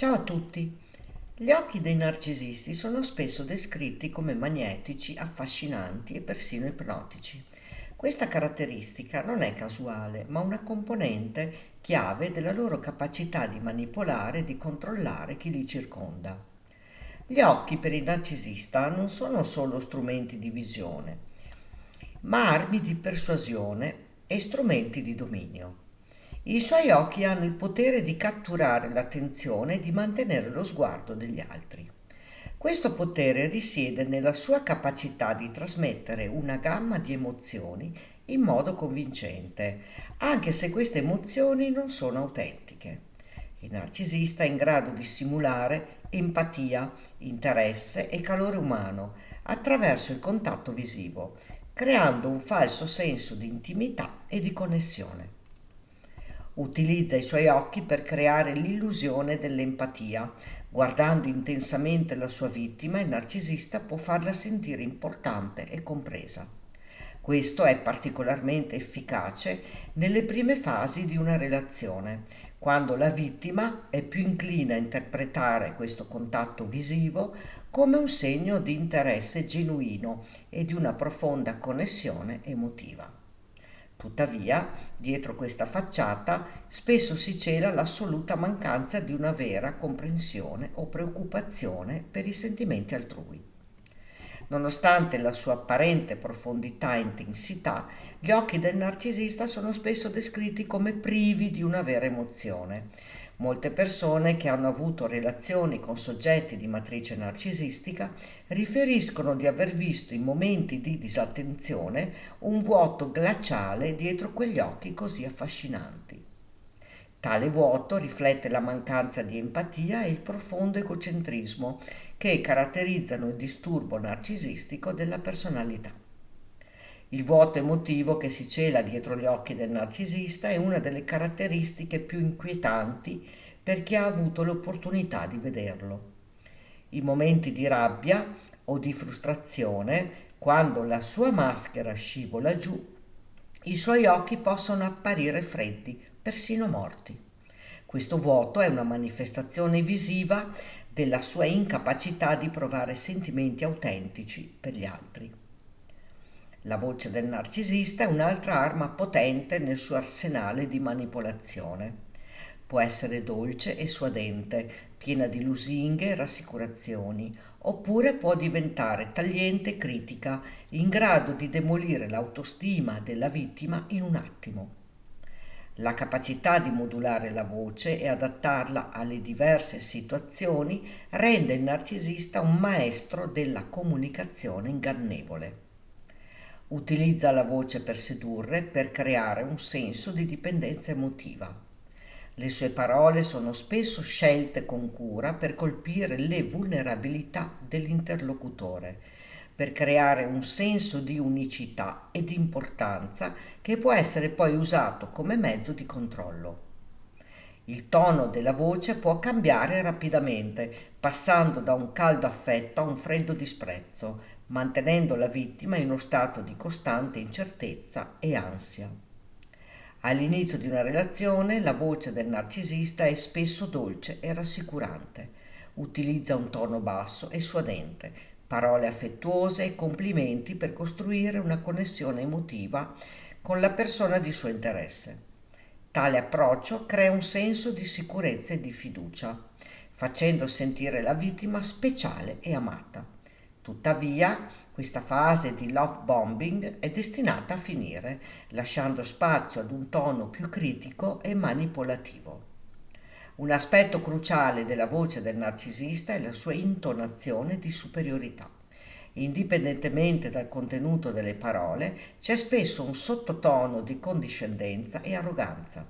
Ciao a tutti! Gli occhi dei narcisisti sono spesso descritti come magnetici, affascinanti e persino ipnotici. Questa caratteristica non è casuale, ma una componente chiave della loro capacità di manipolare e di controllare chi li circonda. Gli occhi per il narcisista non sono solo strumenti di visione, ma armi di persuasione e strumenti di dominio. I suoi occhi hanno il potere di catturare l'attenzione e di mantenere lo sguardo degli altri. Questo potere risiede nella sua capacità di trasmettere una gamma di emozioni in modo convincente, anche se queste emozioni non sono autentiche. Il narcisista è in grado di simulare empatia, interesse e calore umano attraverso il contatto visivo, creando un falso senso di intimità e di connessione. Utilizza i suoi occhi per creare l'illusione dell'empatia. Guardando intensamente la sua vittima, il narcisista può farla sentire importante e compresa. Questo è particolarmente efficace nelle prime fasi di una relazione, quando la vittima è più incline a interpretare questo contatto visivo come un segno di interesse genuino e di una profonda connessione emotiva. Tuttavia, dietro questa facciata spesso si cela l'assoluta mancanza di una vera comprensione o preoccupazione per i sentimenti altrui. Nonostante la sua apparente profondità e intensità, gli occhi del narcisista sono spesso descritti come privi di una vera emozione. Molte persone che hanno avuto relazioni con soggetti di matrice narcisistica riferiscono di aver visto in momenti di disattenzione un vuoto glaciale dietro quegli occhi così affascinanti. Tale vuoto riflette la mancanza di empatia e il profondo egocentrismo che caratterizzano il disturbo narcisistico della personalità. Il vuoto emotivo che si cela dietro gli occhi del narcisista è una delle caratteristiche più inquietanti per chi ha avuto l'opportunità di vederlo. In momenti di rabbia o di frustrazione, quando la sua maschera scivola giù, i suoi occhi possono apparire freddi, persino morti. Questo vuoto è una manifestazione visiva della sua incapacità di provare sentimenti autentici per gli altri. La voce del narcisista è un'altra arma potente nel suo arsenale di manipolazione. Può essere dolce e suadente, piena di lusinghe e rassicurazioni, oppure può diventare tagliente e critica, in grado di demolire l'autostima della vittima in un attimo. La capacità di modulare la voce e adattarla alle diverse situazioni rende il narcisista un maestro della comunicazione ingannevole. Utilizza la voce per sedurre, per creare un senso di dipendenza emotiva. Le sue parole sono spesso scelte con cura per colpire le vulnerabilità dell'interlocutore, per creare un senso di unicità e di importanza che può essere poi usato come mezzo di controllo. Il tono della voce può cambiare rapidamente, passando da un caldo affetto a un freddo disprezzo, mantenendo la vittima in uno stato di costante incertezza e ansia. All'inizio di una relazione la voce del narcisista è spesso dolce e rassicurante. Utilizza un tono basso e suadente, parole affettuose e complimenti per costruire una connessione emotiva con la persona di suo interesse. Tale approccio crea un senso di sicurezza e di fiducia, facendo sentire la vittima speciale e amata. Tuttavia, questa fase di love bombing è destinata a finire, lasciando spazio ad un tono più critico e manipolativo. Un aspetto cruciale della voce del narcisista è la sua intonazione di superiorità. Indipendentemente dal contenuto delle parole, c'è spesso un sottotono di condiscendenza e arroganza.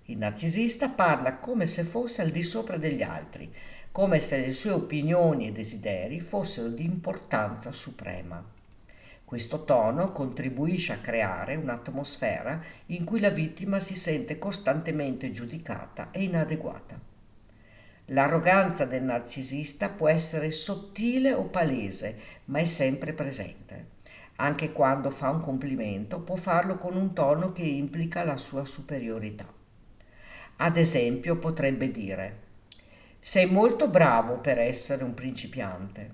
Il narcisista parla come se fosse al di sopra degli altri, come se le sue opinioni e desideri fossero di importanza suprema. Questo tono contribuisce a creare un'atmosfera in cui la vittima si sente costantemente giudicata e inadeguata. L'arroganza del narcisista può essere sottile o palese, ma è sempre presente. Anche quando fa un complimento, può farlo con un tono che implica la sua superiorità. Ad esempio, potrebbe dire: Sei molto bravo per essere un principiante.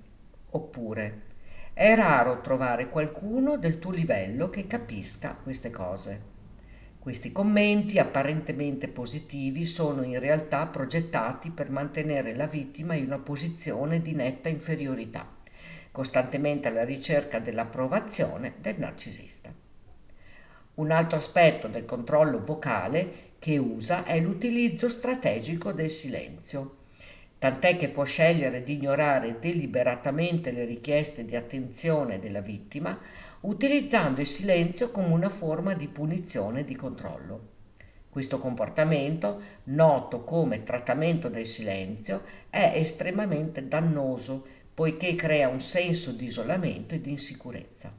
Oppure è raro trovare qualcuno del tuo livello che capisca queste cose. Questi commenti apparentemente positivi sono in realtà progettati per mantenere la vittima in una posizione di netta inferiorità, costantemente alla ricerca dell'approvazione del narcisista. Un altro aspetto del controllo vocale che usa è l'utilizzo strategico del silenzio, tant'è che può scegliere di ignorare deliberatamente le richieste di attenzione della vittima, utilizzando il silenzio come una forma di punizione e di controllo. Questo comportamento, noto come trattamento del silenzio, è estremamente dannoso poiché crea un senso di isolamento e di insicurezza.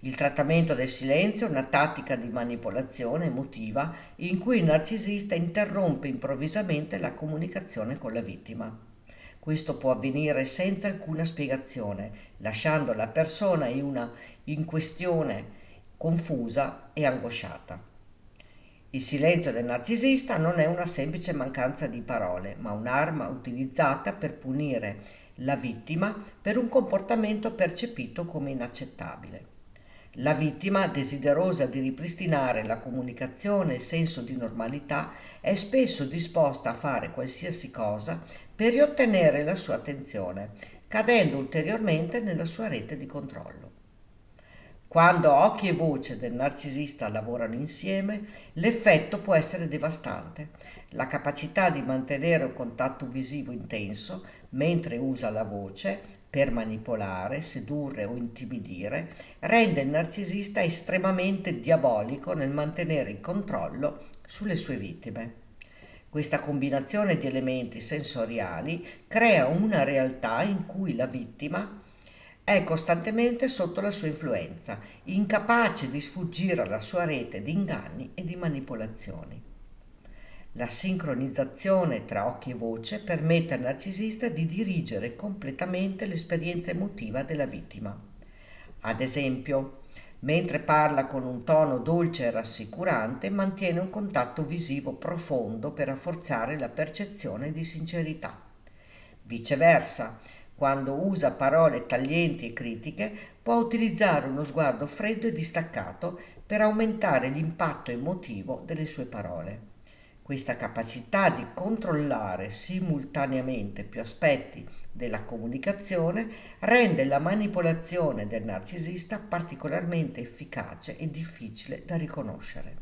Il trattamento del silenzio è una tattica di manipolazione emotiva in cui il narcisista interrompe improvvisamente la comunicazione con la vittima. Questo può avvenire senza alcuna spiegazione, lasciando la persona in questione confusa e angosciata. Il silenzio del narcisista non è una semplice mancanza di parole, ma un'arma utilizzata per punire la vittima per un comportamento percepito come inaccettabile. La vittima, desiderosa di ripristinare la comunicazione e il senso di normalità, è spesso disposta a fare qualsiasi cosa per riottenere la sua attenzione, cadendo ulteriormente nella sua rete di controllo. Quando occhi e voce del narcisista lavorano insieme, l'effetto può essere devastante. La capacità di mantenere un contatto visivo intenso mentre usa la voce per manipolare, sedurre o intimidire rende il narcisista estremamente diabolico nel mantenere il controllo sulle sue vittime. Questa combinazione di elementi sensoriali crea una realtà in cui la vittima è costantemente sotto la sua influenza, incapace di sfuggire alla sua rete di inganni e di manipolazioni. La sincronizzazione tra occhi e voce permette al narcisista di dirigere completamente l'esperienza emotiva della vittima. Ad esempio, mentre parla con un tono dolce e rassicurante, mantiene un contatto visivo profondo per rafforzare la percezione di sincerità. Viceversa, quando usa parole taglienti e critiche, può utilizzare uno sguardo freddo e distaccato per aumentare l'impatto emotivo delle sue parole. Questa capacità di controllare simultaneamente più aspetti della comunicazione rende la manipolazione del narcisista particolarmente efficace e difficile da riconoscere.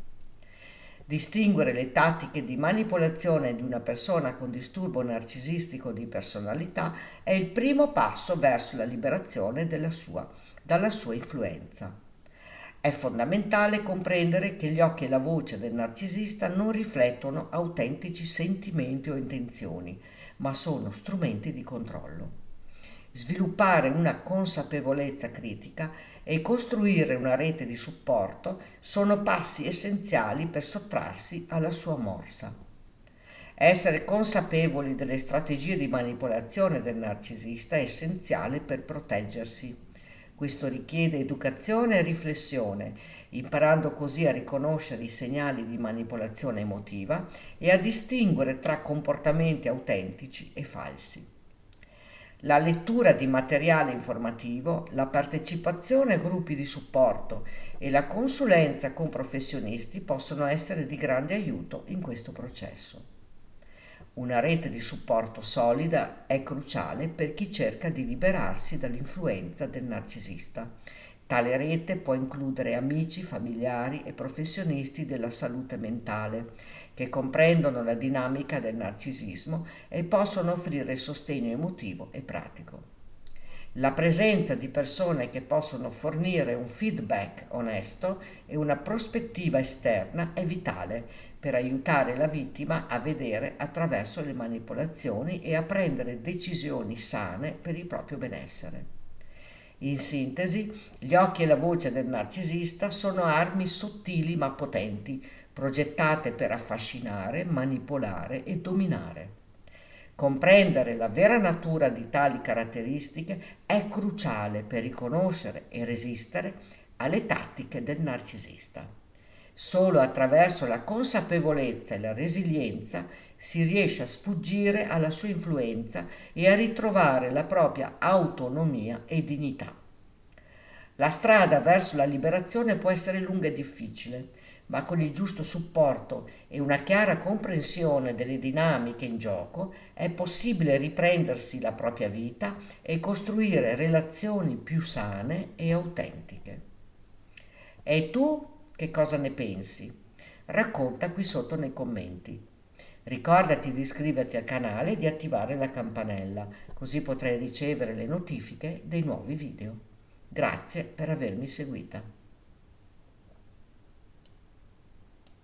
Distinguere le tattiche di manipolazione di una persona con disturbo narcisistico di personalità è il primo passo verso la liberazione dalla sua influenza. È fondamentale comprendere che gli occhi e la voce del narcisista non riflettono autentici sentimenti o intenzioni, ma sono strumenti di controllo. Sviluppare una consapevolezza critica e costruire una rete di supporto sono passi essenziali per sottrarsi alla sua morsa. Essere consapevoli delle strategie di manipolazione del narcisista è essenziale per proteggersi. Questo richiede educazione e riflessione, imparando così a riconoscere i segnali di manipolazione emotiva e a distinguere tra comportamenti autentici e falsi. La lettura di materiale informativo, la partecipazione a gruppi di supporto e la consulenza con professionisti possono essere di grande aiuto in questo processo. Una rete di supporto solida è cruciale per chi cerca di liberarsi dall'influenza del narcisista. Tale rete può includere amici, familiari e professionisti della salute mentale che comprendono la dinamica del narcisismo e possono offrire sostegno emotivo e pratico. La presenza di persone che possono fornire un feedback onesto e una prospettiva esterna è vitale per aiutare la vittima a vedere attraverso le manipolazioni e a prendere decisioni sane per il proprio benessere. In sintesi, gli occhi e la voce del narcisista sono armi sottili ma potenti, progettate per affascinare, manipolare e dominare. Comprendere la vera natura di tali caratteristiche è cruciale per riconoscere e resistere alle tattiche del narcisista. Solo attraverso la consapevolezza e la resilienza si riesce a sfuggire alla sua influenza e a ritrovare la propria autonomia e dignità. La strada verso la liberazione può essere lunga e difficile, ma con il giusto supporto e una chiara comprensione delle dinamiche in gioco è possibile riprendersi la propria vita e costruire relazioni più sane e autentiche. E tu che cosa ne pensi? Racconta qui sotto nei commenti. Ricordati di iscriverti al canale e di attivare la campanella, così potrai ricevere le notifiche dei nuovi video. Grazie per avermi seguita.